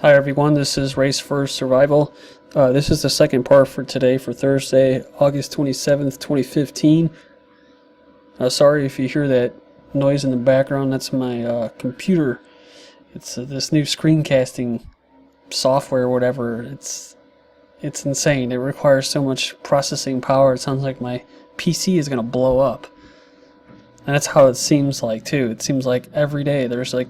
Hi everyone, this is Race for Survival. This is the second part for today for Thursday, August 27th, 2015. Sorry if you hear that noise in the background, that's my computer. It's this new screencasting software or whatever. It's insane. It requires so much processing power, it sounds like my PC is going to blow up. And that's how it seems like too. It seems like every day there's like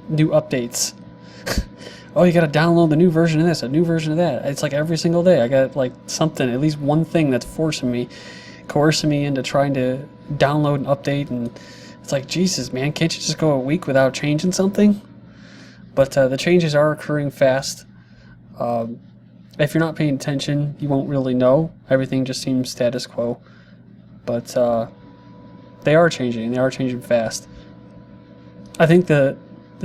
new updates. Oh, you gotta download the new version of this, a new version of that. It's like every single day I got like something, at least one thing that's coercing me into trying to download and update, and it's like, Jesus man, can't you just go a week without changing something? But the changes are occurring fast. If you're not paying attention, you won't really know. Everything just seems status quo. But they are changing fast. I think the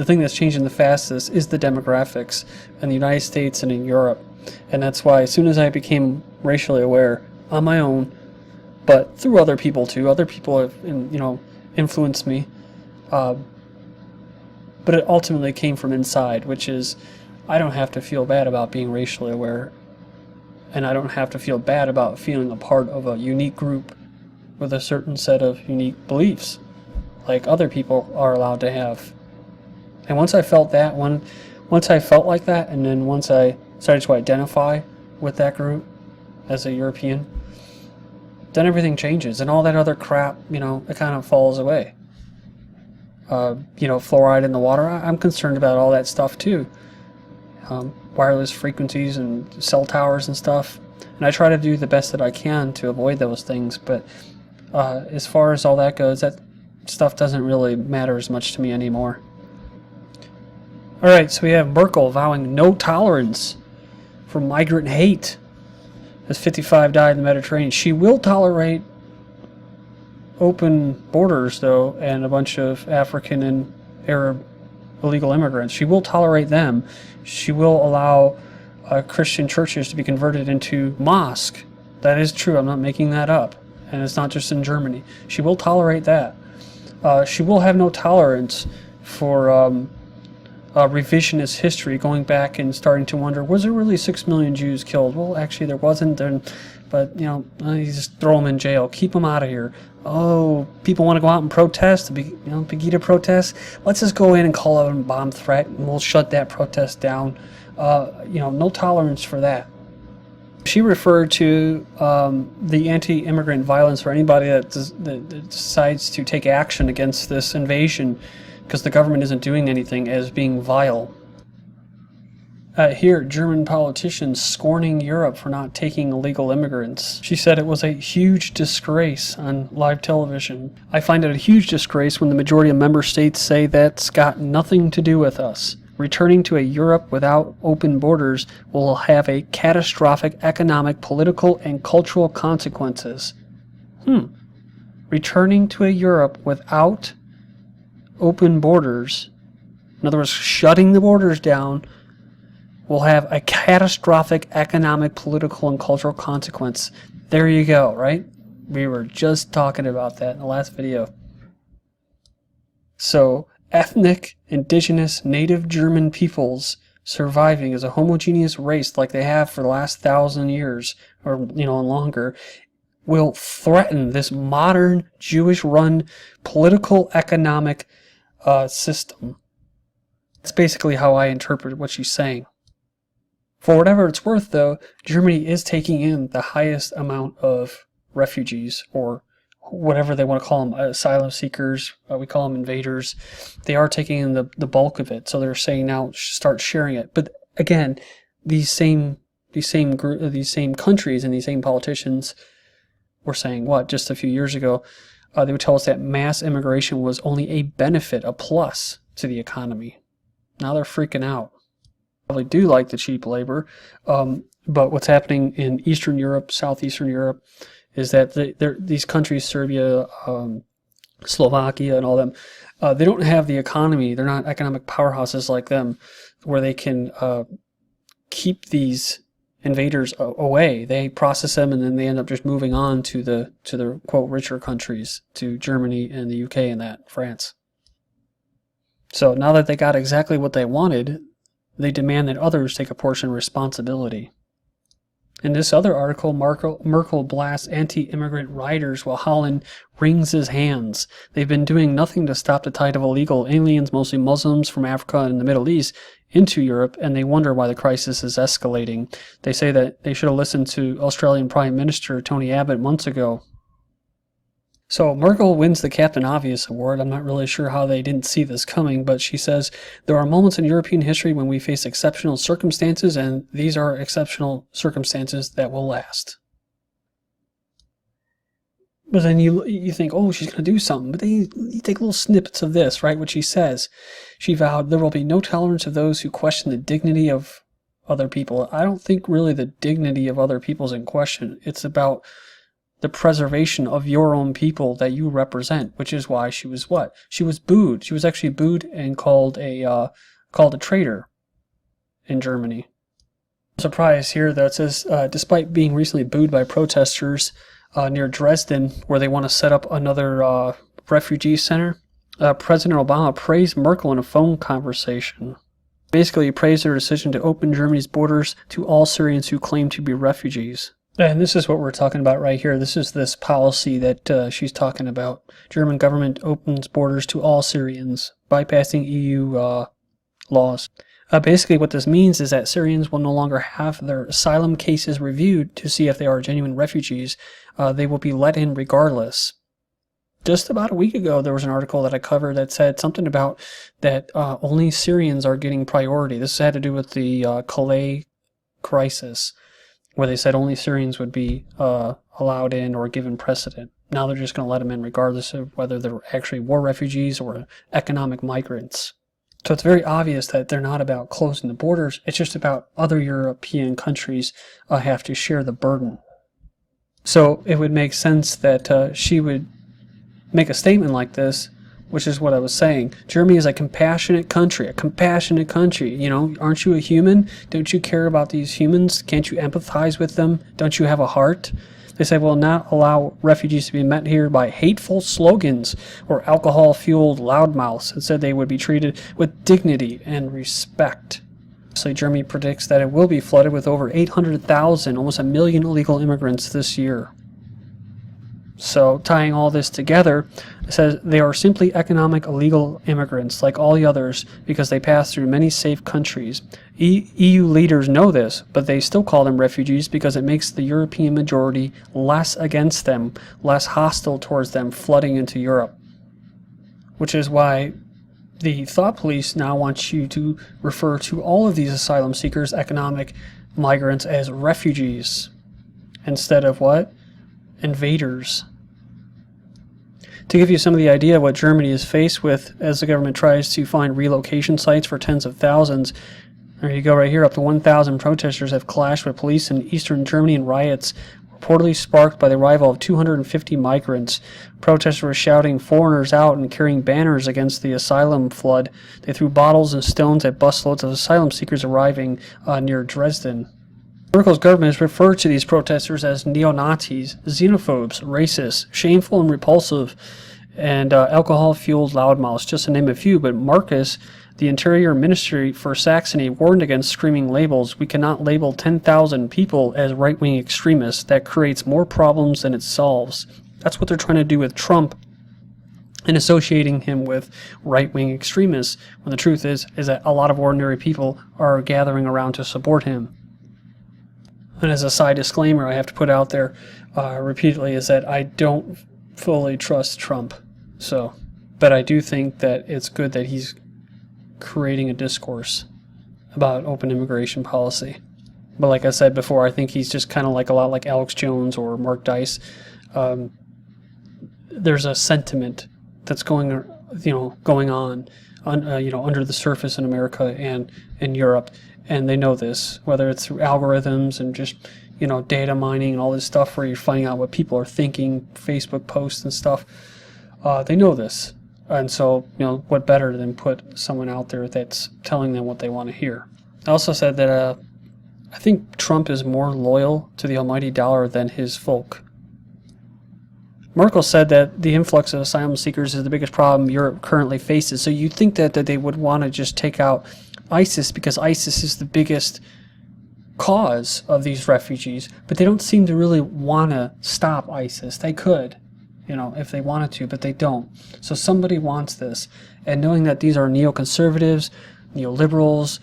thing that's changing the fastest is the demographics in the United States and in Europe. And that's why as soon as I became racially aware on my own, but through other people too, other people have influenced me, but it ultimately came from inside, which is I don't have to feel bad about being racially aware, and I don't have to feel bad about feeling a part of a unique group with a certain set of unique beliefs like other people are allowed to have. And once I felt that, once I felt like that, and then once I started to identify with that group as a European, then everything changes, and all that other crap, it kind of falls away. Fluoride in the water, I'm concerned about all that stuff too. Wireless frequencies and cell towers and stuff, and I try to do the best that I can to avoid those things, but as far as all that goes, that stuff doesn't really matter as much to me anymore. Alright, so we have Merkel vowing no tolerance for migrant hate as 55 died in the Mediterranean. She will tolerate open borders, though, and a bunch of African and Arab illegal immigrants. She will tolerate them. She will allow Christian churches to be converted into mosque. That is true. I'm not making that up. And it's not just in Germany. She will tolerate that. She will have no tolerance for revisionist history, going back and starting to wonder, was there really 6 million Jews killed? Well, actually there wasn't, but you just throw them in jail, keep them out of here. Oh, people want to go out and protest, Pegida protest, let's just go in and call out a bomb threat and we'll shut that protest down. No tolerance for that. She referred to the anti-immigrant violence, or anybody that decides to take action against this invasion because the government isn't doing anything, as being vile. Here, German politicians scorning Europe for not taking illegal immigrants. She said it was a huge disgrace on live television. I find it a huge disgrace when the majority of member states say that's got nothing to do with us. Returning to a Europe without open borders will have a catastrophic economic, political, and cultural consequences. Returning to a Europe without open borders, in other words, shutting the borders down, will have a catastrophic economic, political, and cultural consequence. There you go, right? We were just talking about that in the last video. So, ethnic, indigenous, native German peoples surviving as a homogeneous race like they have for the last 1,000 years, or and longer, will threaten this modern Jewish-run political, economic system. That's basically how I interpret what she's saying. For whatever it's worth, though, Germany is taking in the highest amount of refugees, or whatever they want to call them, asylum seekers, we call them invaders. They are taking in the bulk of it, so they're saying now start sharing it. But again, these same countries and these same politicians were saying what just a few years ago? They would tell us that mass immigration was only a benefit, a plus to the economy. Now they're freaking out. Probably do like the cheap labor, but what's happening in Eastern Europe, Southeastern Europe, is that these countries, Serbia, Slovakia, and all them, they don't have the economy. They're not economic powerhouses like them, where they can keep these invaders away. They process them, and then they end up just moving on to the quote richer countries, to Germany and the UK and France. So now that they got exactly what they wanted, they demand that others take a portion of responsibility. In this other article, Merkel blasts anti-immigrant rioters while Holland wrings his hands. They've been doing nothing to stop the tide of illegal aliens, mostly Muslims from Africa and the Middle East, into Europe, and they wonder why the crisis is escalating. They say that they should have listened to Australian Prime Minister Tony Abbott months ago. So Merkel wins the Captain Obvious Award. I'm not really sure how they didn't see this coming, but she says, there are moments in European history when we face exceptional circumstances, and these are exceptional circumstances that will last. But then you think, oh, she's going to do something. But then you take little snippets of this, right? What she says. She vowed, there will be no tolerance of those who question the dignity of other people. I don't think really the dignity of other people is in question. It's about the preservation of your own people that you represent, which is why she was what? She was booed. She was actually booed and called a traitor in Germany. Surprise here, though, it says, despite being recently booed by protesters near Dresden, where they want to set up another refugee center, President Obama praised Merkel in a phone conversation. Basically, he praised her decision to open Germany's borders to all Syrians who claim to be refugees. And this is what we're talking about right here. This is this policy that she's talking about. German government opens borders to all Syrians, bypassing EU laws. Basically, what this means is that Syrians will no longer have their asylum cases reviewed to see if they are genuine refugees. They will be let in regardless. Just about a week ago, there was an article that I covered that said something about that only Syrians are getting priority. This had to do with the Calais crisis, where they said only Syrians would be allowed in or given precedent. Now they're just going to let them in regardless of whether they're actually war refugees or economic migrants. So it's very obvious that they're not about closing the borders. It's just about other European countries have to share the burden. So it would make sense that she would make a statement like this, which is what I was saying. Germany is a compassionate country, You know, aren't you a human? Don't you care about these humans? Can't you empathize with them? Don't you have a heart? They say, we'll not allow refugees to be met here by hateful slogans or alcohol-fueled loudmouths. It said they would be treated with dignity and respect. So Germany predicts that it will be flooded with over 800,000, almost 1 million illegal immigrants this year. So tying all this together, it says they are simply economic illegal immigrants like all the others because they pass through many safe countries. EU leaders know this, but they still call them refugees because it makes the European majority less against them, less hostile towards them flooding into Europe. Which is why the thought police now want you to refer to all of these asylum seekers, economic migrants, as refugees instead of what? Invaders. To give you some of the idea of what Germany is faced with as the government tries to find relocation sites for tens of thousands, there you go right here, up to 1,000 protesters have clashed with police in eastern Germany in riots reportedly sparked by the arrival of 250 migrants. Protesters were shouting foreigners out and carrying banners against the asylum flood. They threw bottles and stones at busloads of asylum seekers arriving near Dresden. Merkel's government has referred to these protesters as neo-Nazis, xenophobes, racists, shameful and repulsive, and alcohol-fueled loudmouths, just to name a few. But Marcus, the Interior Ministry for Saxony, warned against screaming labels. We cannot label 10,000 people as right-wing extremists. That creates more problems than it solves. That's what they're trying to do with Trump and associating him with right-wing extremists, when the truth is that a lot of ordinary people are gathering around to support him. And as a side disclaimer I have to put out there repeatedly is that I don't fully trust Trump. But I do think that it's good that he's creating a discourse about open immigration policy. But like I said before, I think he's just kind of like a lot like Alex Jones or Mark Dice. There's a sentiment that's going on, under the surface in America and in Europe. And they know this, whether it's through algorithms and just, data mining and all this stuff where you're finding out what people are thinking, Facebook posts and stuff. They know this. And so, what better than put someone out there that's telling them what they want to hear. I also said that I think Trump is more loyal to the almighty dollar than his folk. Merkel said that the influx of asylum seekers is the biggest problem Europe currently faces. So you'd think that they would want to just take out ISIS because ISIS is the biggest cause of these refugees, but they don't seem to really want to stop ISIS. They could, if they wanted to, but they don't. So somebody wants this, and knowing that these are neoconservatives, neoliberals,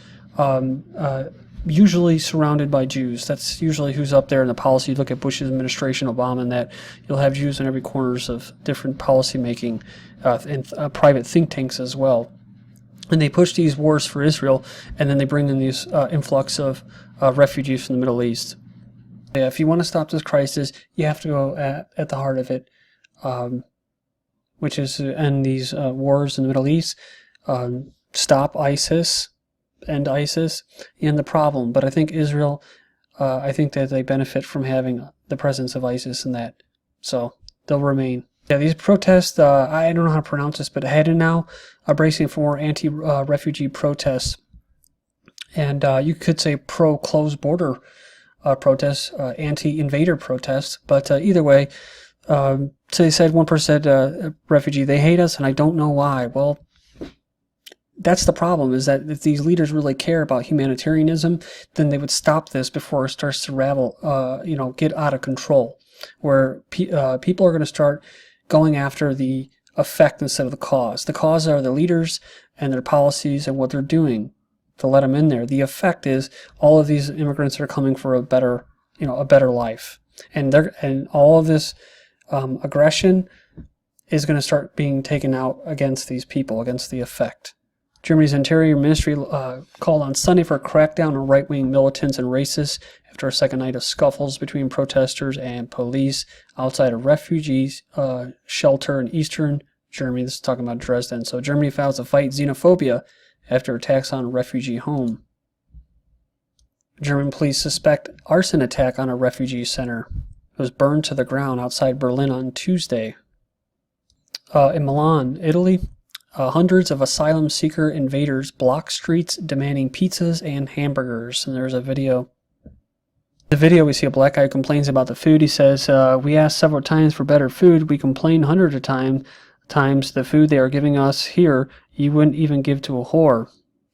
usually surrounded by Jews. That's usually who's up there in the policy. You look at Bush's administration, Obama, and that you'll have Jews in every corners of different policy making and private think tanks as well. And they push these wars for Israel, and then they bring in these influx of refugees from the Middle East. Yeah, if you want to stop this crisis, you have to go at the heart of it, which is to end these wars in the Middle East, stop ISIS, end ISIS, and the problem. But I think Israel, I think that they benefit from having the presence of ISIS in that, so they'll remain. Yeah, these protests, I don't know how to pronounce this, but Hadenau are bracing for more anti-refugee protests. And you could say pro-closed border protests, anti-invader protests. But either way, so they said 1% refugee, they hate us, and I don't know why. Well, that's the problem, is that if these leaders really care about humanitarianism, then they would stop this before it starts to get out of control, where people are going to start going after the effect instead of the cause. The cause are the leaders and their policies and what they're doing to let them in there. The effect is all of these immigrants are coming for a better life, and all of this aggression is going to start being taken out against these people, against the effect. Germany's Interior Ministry called on Sunday for a crackdown on right-wing militants and racists after a second night of scuffles between protesters and police outside a refugees shelter in eastern Germany. This is talking about Dresden. So Germany vows to fight xenophobia after attacks on a refugee home. German police suspect arson attack on a refugee center. It was burned to the ground outside Berlin on Tuesday. In Milan, Italy, hundreds of asylum seeker invaders block streets demanding pizzas and hamburgers. And there's a video. The video, we see a black guy who complains about the food. He says, we asked several times for better food. We complained hundreds of times the food they are giving us here, you wouldn't even give to a whore.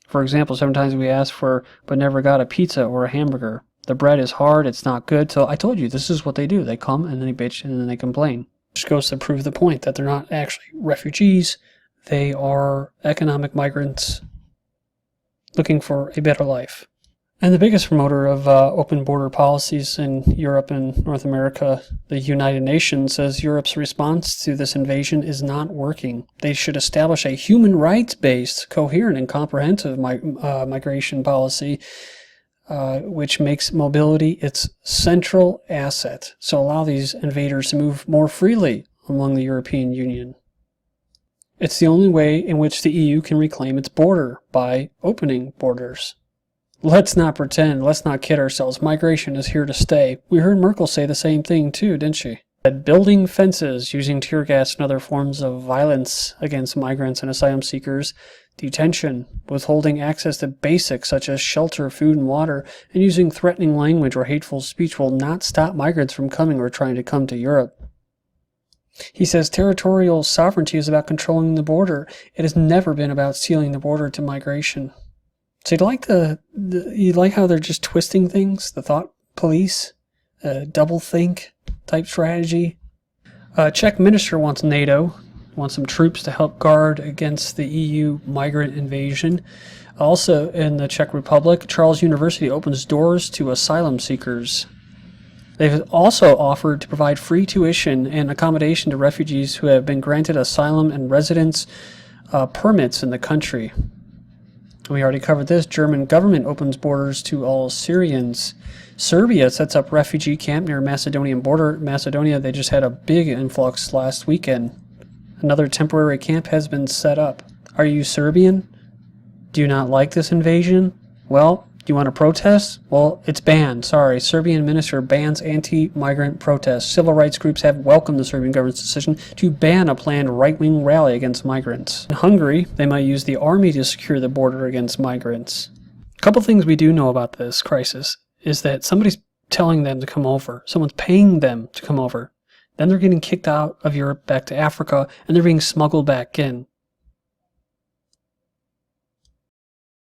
For example, 7 times we asked for, but never got a pizza or a hamburger. The bread is hard, it's not good. So I told you, this is what they do. They come and then they bitch and then they complain. Which goes to prove the point that they're not actually refugees. They are economic migrants looking for a better life. And the biggest promoter of open border policies in Europe and North America, the United Nations, says Europe's response to this invasion is not working. They should establish a human rights-based, coherent, and comprehensive migration policy, which makes mobility its central asset. So allow these invaders to move more freely among the European Union. It's the only way in which the EU can reclaim its border, by opening borders. Let's not pretend, let's not kid ourselves. Migration is here to stay. We heard Merkel say the same thing too, didn't she? That building fences, using tear gas and other forms of violence against migrants and asylum seekers, detention, withholding access to basics such as shelter, food, and water, and using threatening language or hateful speech will not stop migrants from coming or trying to come to Europe. He says territorial sovereignty is about controlling the border. It has never been about sealing the border to migration. So you like how they're just twisting things? The thought police, double think type strategy. Czech minister wants some troops to help guard against the EU migrant invasion. Also in the Czech Republic, Charles University opens doors to asylum seekers. They've also offered to provide free tuition and accommodation to refugees who have been granted asylum and residence permits in the country. We already covered this. German government opens borders to all Syrians. Serbia sets up refugee camp near Macedonian border. Macedonia, they just had a big influx last weekend. Another temporary camp has been set up. Are you Serbian? Do you not like this invasion? Well, do you want to protest? Well, it's banned. Sorry, Serbian minister bans anti-migrant protests. Civil rights groups have welcomed the Serbian government's decision to ban a planned right-wing rally against migrants. In Hungary, they might use the army to secure the border against migrants. A couple things we do know about this crisis is that somebody's telling them to come over. Someone's paying them to come over. Then they're getting kicked out of Europe back to Africa, and they're being smuggled back in.